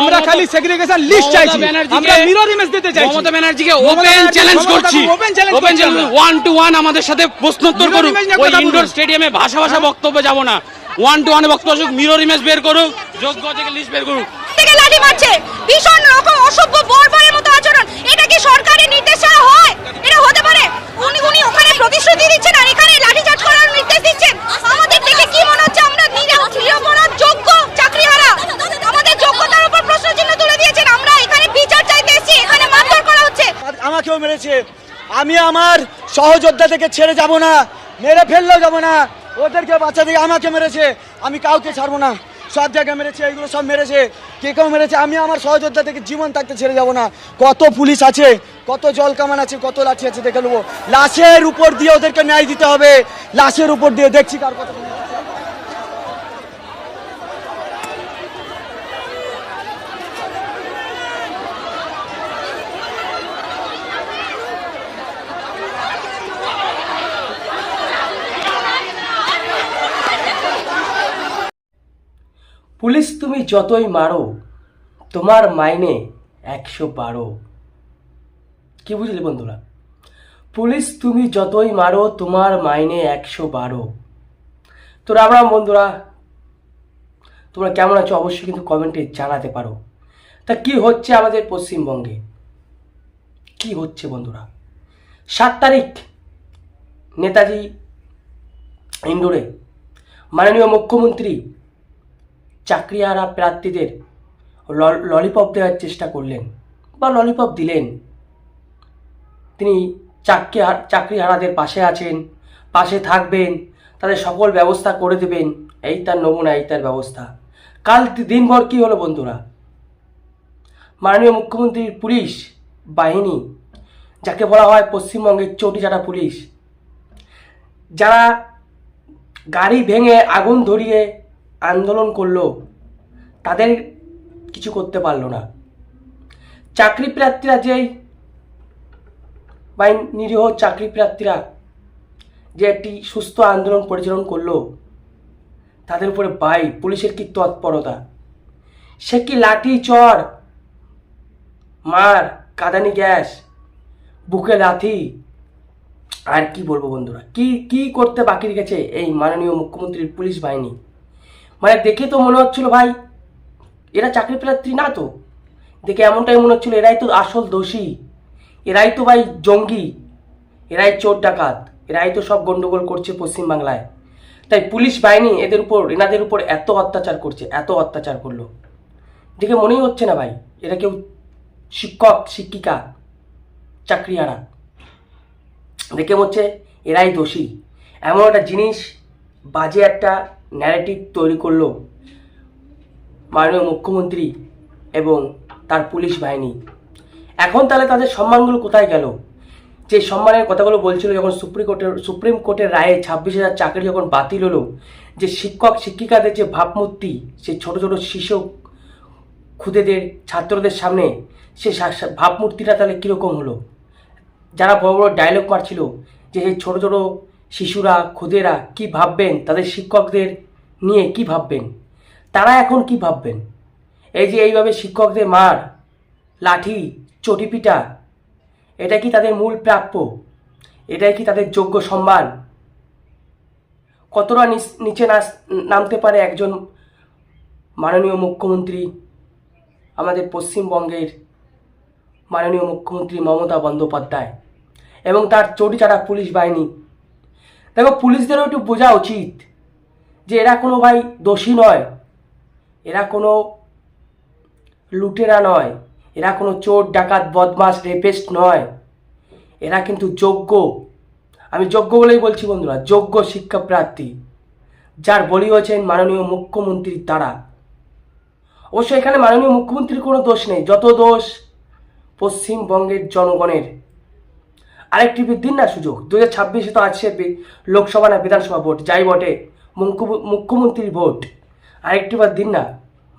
আমরা খালি segregation list চাইছি, আমরা মিরর ইমেজ দিতে চাইছি। মমতা ব্যানার্জিকে ওপেন চ্যালেঞ্জ করছি, ওপেন চ্যালেঞ্জ 1 to 1 আমাদের সাথে প্রশ্নোত্তর করুক। ওই ইনডোর স্টেডিয়ামে ভাষা বক্তব্য যাব না, 1 to 1 বক্তব্য আসুক, মিরর ইমেজ বের করুক, যোগ্য থেকে লিস্ট বের করুক। থেকে লাঠি মারছে, ভীষণ রকম অসভ্য বর্বরের মতো আচরণ। এটা কি সরকারি নির্দেশ ছাড়া হয়? এটা হতে পারে? উনি ওখানে প্রতিশ্রুতি দিচ্ছেন আর এখানে লাঠিচার্জ করার নির্দেশ দিচ্ছেন। আমাদের দেখে কি মনে হচ্ছে আমরা নিরপরাধ যোগ্য চাকরিহারা? আমাদের যোগ্যতার উপর প্রশ্নচিহ্ন তুলে দিয়েছেন। আমরা এখানে বিচার চাইতে এসেছি, এখানে মারধর করা হচ্ছে। আমাকেও মেরেছে, আমি আমার সহযোদ্ধা থেকে ছেড়ে যাব না, মেরে ফেললেও যাব না। ওদেরকে বাচ্চা থেকে আমাকে মেরেছে, আমি কাউকে ছাড়বো না। সব জায়গায় মেরেছে, এগুলো সব মেরেছে, কে কেউ মেরেছে। আমি আমার সহযোদ্ধা থেকে জীবন থাকতে ছেড়ে যাব না। কত পুলিশ আছে, কত জল কামান আছে, কত লাঠি আছে দেখে নেবো। লাশের উপর দিয়ে ওদেরকে ন্যায় দিতে হবে, লাশের উপর দিয়ে। দেখছি কার কথা। পুলিশ তুমি যতই মারো তোমার মাইনে 112। কি বুঝলে বন্ধুরা? পুলিশ তুমি যতই মারো তোমার মাইনে 112। তো রাম রাম বন্ধুরা, তোমরা কেমন আছো অবশ্যই কিন্তু কমেন্টে জানাতে পারো। তা কি হচ্ছে আমাদের পশ্চিমবঙ্গে, কি হচ্ছে বন্ধুরা? 7 তারিখ নেতাজি ইন্ডোরে মাননীয় মুখ্যমন্ত্রী চাকরিহারা প্রার্থীদের ললিপপ দেওয়ার চেষ্টা করলেন বা ললিপপ দিলেন। তিনি চাকরিহারাদের পাশে আছেন, পাশে থাকবেন, তাদের সকল ব্যবস্থা করে দেবেন। এই তার নমুনা, এই তার ব্যবস্থা। কাল দিনভর কি হলো বন্ধুরা? মাননীয় মুখ্যমন্ত্রীর পুলিশ বাহিনী, যাকে বলা হয় পশ্চিমবঙ্গের চটিচাটা পুলিশ, যারা গাড়ি ভেঙে আগুন ধরিয়ে আন্দোলন করলো, তাদের কিছু করতে পারলো না। চাকরি প্রার্থীরা যেই বা নিরীহ চাকরি প্রার্থীরা যে একটি সুস্থ আন্দোলন পরিচালনা করলো, তাদের উপরে পুলিশের কি তৎপরতা! সে কি লাঠি, চড়, মার, কাঁদানি গ্যাস, বুকে লাথি, আর কি বলবো বন্ধুরা, কি কি করতে বাকি রেখেছে এই মাননীয় মুখ্যমন্ত্রীর পুলিশ বাহিনী। মানে দেখে তো মনে হচ্ছিল ভাই এরা চাকরি প্রার্থী না, তো দেখে এমনটাই মনে হচ্ছিল এরাই তো আসল দোষী, এরাই তো ভাই জঙ্গি, এরাই চোর ডাকাত, এরাই তো সব গন্ডগোল করছে পশ্চিমবাংলায়। তাই পুলিশ বাহিনী এনাদের উপর এত অত্যাচার করছে, এত অত্যাচার করলো, দেখে মনেই হচ্ছে না ভাই এরা কেউ শিক্ষক শিক্ষিকা চাকরিহারা। দেখে হচ্ছে এরাই দোষী। এমন একটা জিনিস, বাজে একটা ন্যারেটিভ তৈরি করলো মাননীয় মুখ্যমন্ত্রী এবং তার পুলিশ বাহিনী। এখন তাহলে তাদের সম্মানগুলো কোথায় গেল? যে সম্মানের কথাগুলো বলছিল যখন সুপ্রিম কোর্টের রায়ে 26,000 চাকরি যখন বাতিল হলো, যে শিক্ষক শিক্ষিকাদের যে ভাবমূর্তি, সে ছোট ছোট শিশু খুদেদের ছাত্রদের সামনে সে ভাবমূর্তিটা তাহলে কীরকম হলো? যারা বড় বড় ডায়লগ মারছিল যে এই ছোট ছোট শিশুরা খুদেরা কি ভাববেন, তাদের শিক্ষকদের নিয়ে কি ভাববেন, তারা এখন কি ভাববেন? এই যে এইভাবে শিক্ষকদের মার, লাঠি, চটিপিটা, এটা কি তাদের মূল প্রাপ্য? এটাই কি তাদের যোগ্য সম্মান? কতটা নিচে নামতে পারে একজন মাননীয় মুখ্যমন্ত্রী, আমাদের পশ্চিমবঙ্গের মাননীয় মুখ্যমন্ত্রী মমতা বন্দ্যোপাধ্যায় এবং তার চটিচাটা পুলিশ বাহিনী। দেখো, পুলিশদেরও একটু বোঝা উচিত যে এরা কোনো ভাই দোষী নয়, এরা কোনো লুটেরা নয়, এরা কোনো চোর ডাকাত বদমাস রেপিস্ট নয়, এরা কিন্তু যোগ্য, আমি যোগ্য বলেই বলছি বন্ধুরা, যোগ্য শিক্ষা প্রার্থী, যার বলি হয়েছেন মাননীয় মুখ্যমন্ত্রীর দ্বারা। অবশ্য এখানে মাননীয় মুখ্যমন্ত্রীর কোনো দোষ নেই, যত দোষ পশ্চিমবঙ্গের জনগণের। আরেকটি দিন না সুযোগ, 2026-এ তো আছে লোকসভা না বিধানসভা ভোট, যাই বটে মুখ্যমন্ত্রীর ভোট, আরেকটি বার দিন না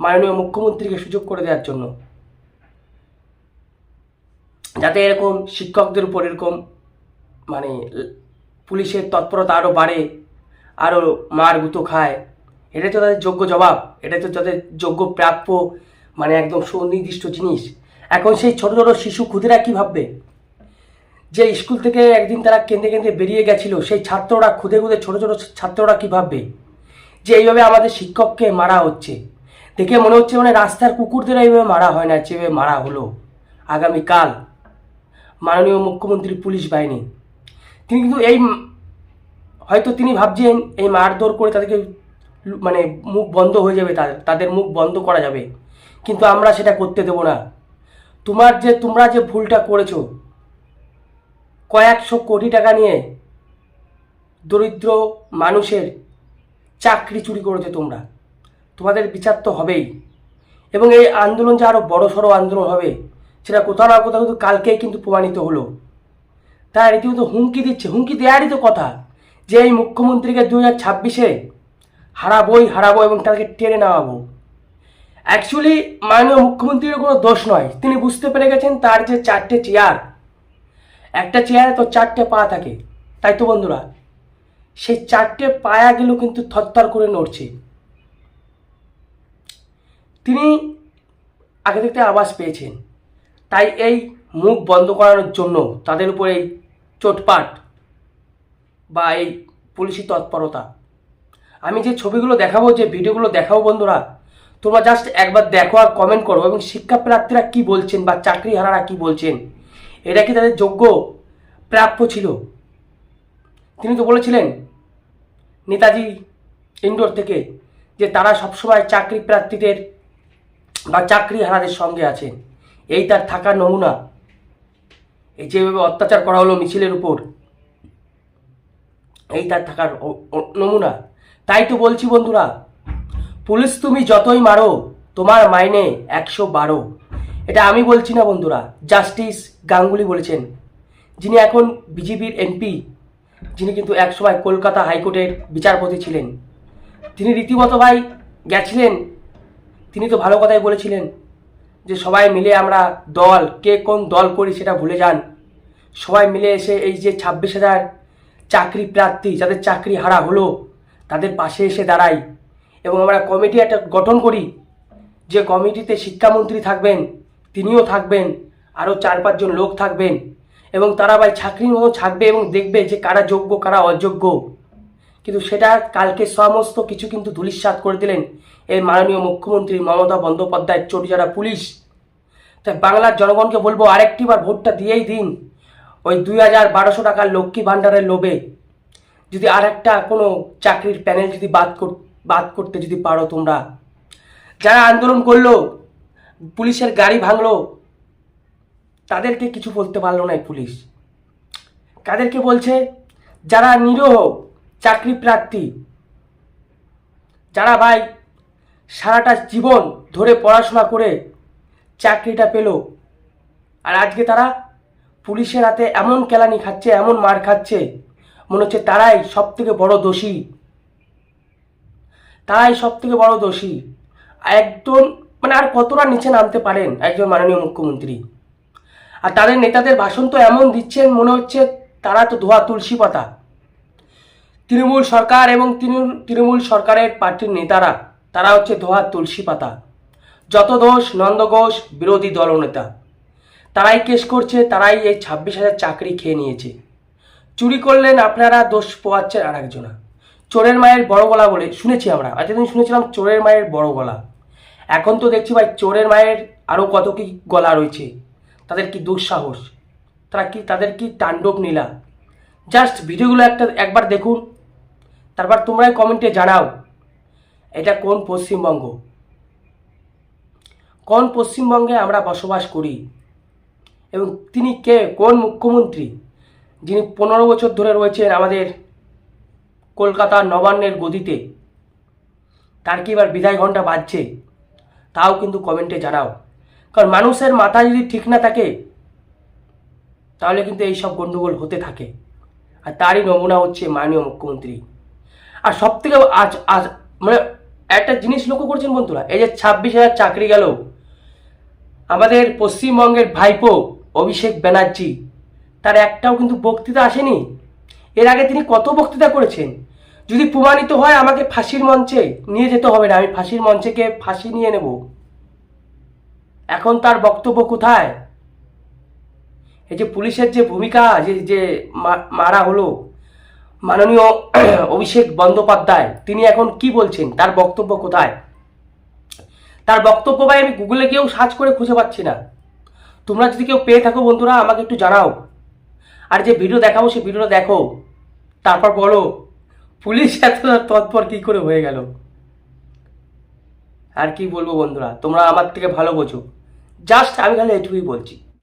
মাননীয় মুখ্যমন্ত্রীকে সুযোগ করে দেওয়ার জন্য, যাতে এরকম শিক্ষকদের উপর এরকম মানে পুলিশের তৎপরতা আরও বাড়ে, আরও মার গুঁতো খায়। এটাই তো তাদের যোগ্য জবাব, এটাই তো তাদের যোগ্য প্রাপ্য মানে একদম সুনির্দিষ্ট জিনিস। এখন সেই ছোট ছোট শিশু ক্ষুদেরা কী ভাববে? যে স্কুল থেকে একদিন তারা কেঁদে কেঁদে বেরিয়ে গেছিল, সেই ছাত্ররা খুদে খুদে ছোট ছোট ছাত্ররা কী ভাববে যে এইভাবে আমাদের শিক্ষককে মারা হচ্ছে? দেখে মনে হচ্ছে মানে রাস্তার কুকুরদের এইভাবে মারা হয় না, যেভাবে মারা হলো। আগামীকাল মাননীয় মুখ্যমন্ত্রী পুলিশ বাহিনী তিনি কিন্তু হয়তো তিনি ভাবছেন এই মারধর করে তাদেরকে মানে মুখ বন্ধ হয়ে যাবে, তাদের মুখ বন্ধ করা যাবে, কিন্তু আমরা সেটা করতে দেব না। তোমরা যে ভুলটা করেছো, কয়েকশো কোটি টাকা নিয়ে দরিদ্র মানুষের চাকরি চুরি করেছো তোমাদের বিচার তো হবেই। এবং এই আন্দোলন যে আরও বড়সড় আন্দোলন হবে সেটা কোথাও না কোথাও কিন্তু কালকেই কিন্তু প্রমাণিত হলো। তাই রীতিমতো হুমকি দিচ্ছে, হুমকি দেওয়ারই তো কথা যে এই মুখ্যমন্ত্রীকে 2026-এ হারাবো এবং তাকে টেনে নেওয়াবো। অ্যাকচুয়ালি মাননীয় মুখ্যমন্ত্রীর কোনো দোষ নয়, তিনি বুঝতে পেরে গেছেন তার যে 4টে চেয়ার, একটা চেয়ারে তো 4টে পা থাকে, তাই তো বন্ধুরা, সেই 4টে পায়াগুলো কিন্তু থরথর করে নড়ছে। তিনি আগে থেকে আভাস পেয়েছেন, তাই এই মুখ বন্ধ করানোর জন্য তাদের উপর এই চোটপাট বা এই পুলিশি তৎপরতা। আমি যে ছবিগুলো দেখাবো, যে ভিডিওগুলো দেখাবো বন্ধুরা, তোমরা জাস্ট একবার দেখো আর কমেন্ট করো, এবং শিক্ষাপ্রার্থীরা কি বলছেন বা চাকরিহারারা কি বলছেন, এটা কি তাদের যোগ্য প্রাপ্য ছিল? তিনি তো বলেছিলেন নেতাজি ইন্ডোর থেকে যে তারা সবসময় চাকরি প্রার্থীদের বা চাকরিহারাদের সঙ্গে আছেন। এই তার থাকার নমুনা। এই যেভাবে অত্যাচার করা হলো মিছিলের উপর, এই তার থাকার নমুনা। তাই তো বলছি বন্ধুরা, পুলিশ তুমি যতই মারো তোমার মাইনে 112। এটা আমি বলছি না বন্ধুরা, জাস্টিস গাঙ্গুলি বলেছেন, যিনি এখন বিজেপির এমপি, যিনি কিন্তু একসময় কলকাতা হাইকোর্টের বিচারপতি ছিলেন। তিনি রীতিমতো ভাই গেছিলেন, তিনি তো ভালো কথাই বলেছিলেন যে সবাই মিলে আমরা দল, কে কোন দল করি সেটা ভুলে যান, সবাই মিলে এসে এই যে 26,000 চাকরি প্রার্থী যাদের চাকরি হারা হলো তাদের পাশে এসে দাঁড়াই, এবং আমরা কমিটি একটা গঠন করি, যে কমিটিতে শিক্ষামন্ত্রী থাকবেন, তিনিও থাকবেন, আরও 4-5 জন লোক থাকবেন, এবং তারা ভাই চাকরির মতো থাকবে এবং দেখবে যে কারা যোগ্য কারা অযোগ্য। কিন্তু সেটা কালকে সমস্ত কিছু কিন্তু ধূলিসাৎ করে দিলেন এই মাননীয় মুখ্যমন্ত্রী মমতা বন্দ্যোপাধ্যায়ের চটিচাটা পুলিশ। তাই বাংলার জনগণকে বলবো, আরেকটিবার ভোটটা দিয়েই দিন। ওই 2,1200 টাকার লক্ষ্মী ভাণ্ডারের লোভে যদি আরেকটা কোনো চাকরির প্যানেল যদি বাদ করতে যদি পারো, তোমরা যারা আন্দোলন করলো, পুলিশের গাড়ি ভাঙলো, তাদেরকে কিছু বলতে পারলো না পুলিশ। কাদেরকে বলছে? যারা নিরীহ চাকরি প্রার্থী, যারা ভাই সারাটা জীবন ধরে পড়াশোনা করে চাকরিটা পেল, আর আজকে তারা পুলিশের হাতে এমন কেলানি খাচ্ছে, এমন মার খাচ্ছে, মনে হচ্ছে তারাই সব থেকে বড় দোষী, তারাই সব থেকে বড় দোষী। একদম মানে আর কতটা নিচে নামতে পারেন একজন মাননীয় মুখ্যমন্ত্রী? আর তাদের নেতাদের ভাষণ তো এমন দিচ্ছেন মনে হচ্ছে তারা তো ধোয়া তুলসী পাতা। তৃণমূল সরকার এবং তৃণমূল সরকারের পার্টির নেতারা, তারা হচ্ছে ধোয়া তুলসী পাতা। যত দোষ নন্দ ঘোষ বিরোধী দলনেতা, তারাই কেস করছে, তারাই এই 26,000 চাকরি খেয়ে নিয়েছে। চুরি করলেন আপনারা, দোষ পোয়াচ্ছেন আর একজনা। চোরের মায়ের বড় গলা বলে শুনেছি আমরা, এতদিন শুনেছিলাম চোরের মায়ের বড় গলা, এখন তো দেখছি ভাই চোরের মায়ের আরও কত কি গলা রয়েছে। তাদের কি দুঃসাহস, তাদের কি তাণ্ডব নীলা। জাস্ট ভিডিওগুলো একবার দেখুন, তারপর তোমরাই কমেন্টে জানাও এটা কোন পশ্চিমবঙ্গ, কোন পশ্চিমবঙ্গে আমরা বসবাস করি, এবং তিনি কে, কোন মুখ্যমন্ত্রী যিনি 15 বছর ধরে রয়েছেন আমাদের কলকাতার নবান্নের গদিতে। তার কি এবার বিদায় ঘণ্টা বাজছে? তাও কিন্তু কমেন্টে জানাও, কারণ মানুষের মাথা যদি ঠিক না থাকে তাহলে কিন্তু এই সব গন্ডগোল হতে থাকে। আর তারই নমুনা হচ্ছে মাননীয় মুখ্যমন্ত্রী। আর সব থেকে আজ মানে একটা জিনিস লক্ষ্য করছেন বন্ধুরা, এই যে 26,000 চাকরি গেল, আমাদের পশ্চিমবঙ্গের ভাইপো অভিষেক ব্যানার্জি, তার একটাও কিন্তু বক্তৃতা আসেনি। এর আগে তিনি কত বক্তৃতা করেছেন। যদি প্রমাণিত হয় আমাকে ফাঁসির মঞ্চে নিয়ে যেতে হবে না, আমি ফাঁসির মঞ্চে ফাঁসি নিয়ে নেব। এখন তার বক্তব্য কোথায়? এই যে পুলিশের যে ভূমিকা, যে মারা হলো মাননীয় অভিষেক বন্দ্যোপাধ্যায়, তিনি এখন কি বলছেন? তার বক্তব্য কোথায়? তার বক্তব্য ভাই আমি গুগলে গিয়েও সার্চ করে খুঁজে পাচ্ছি না। তোমরা যদি কেউ পেয়ে থাকো বন্ধুরা আমাকে একটু জানাও। আর যে ভিডিও দেখাবো সেই ভিডিওটা দেখো, তারপর বলো পুলিশ এত তৎপর কি করে হয়ে গেল। আর কি বলবো বন্ধুরা, তোমরা আমার থেকে ভালো বোঝো, জাস্ট আমি খালি এটুকুই বলছি।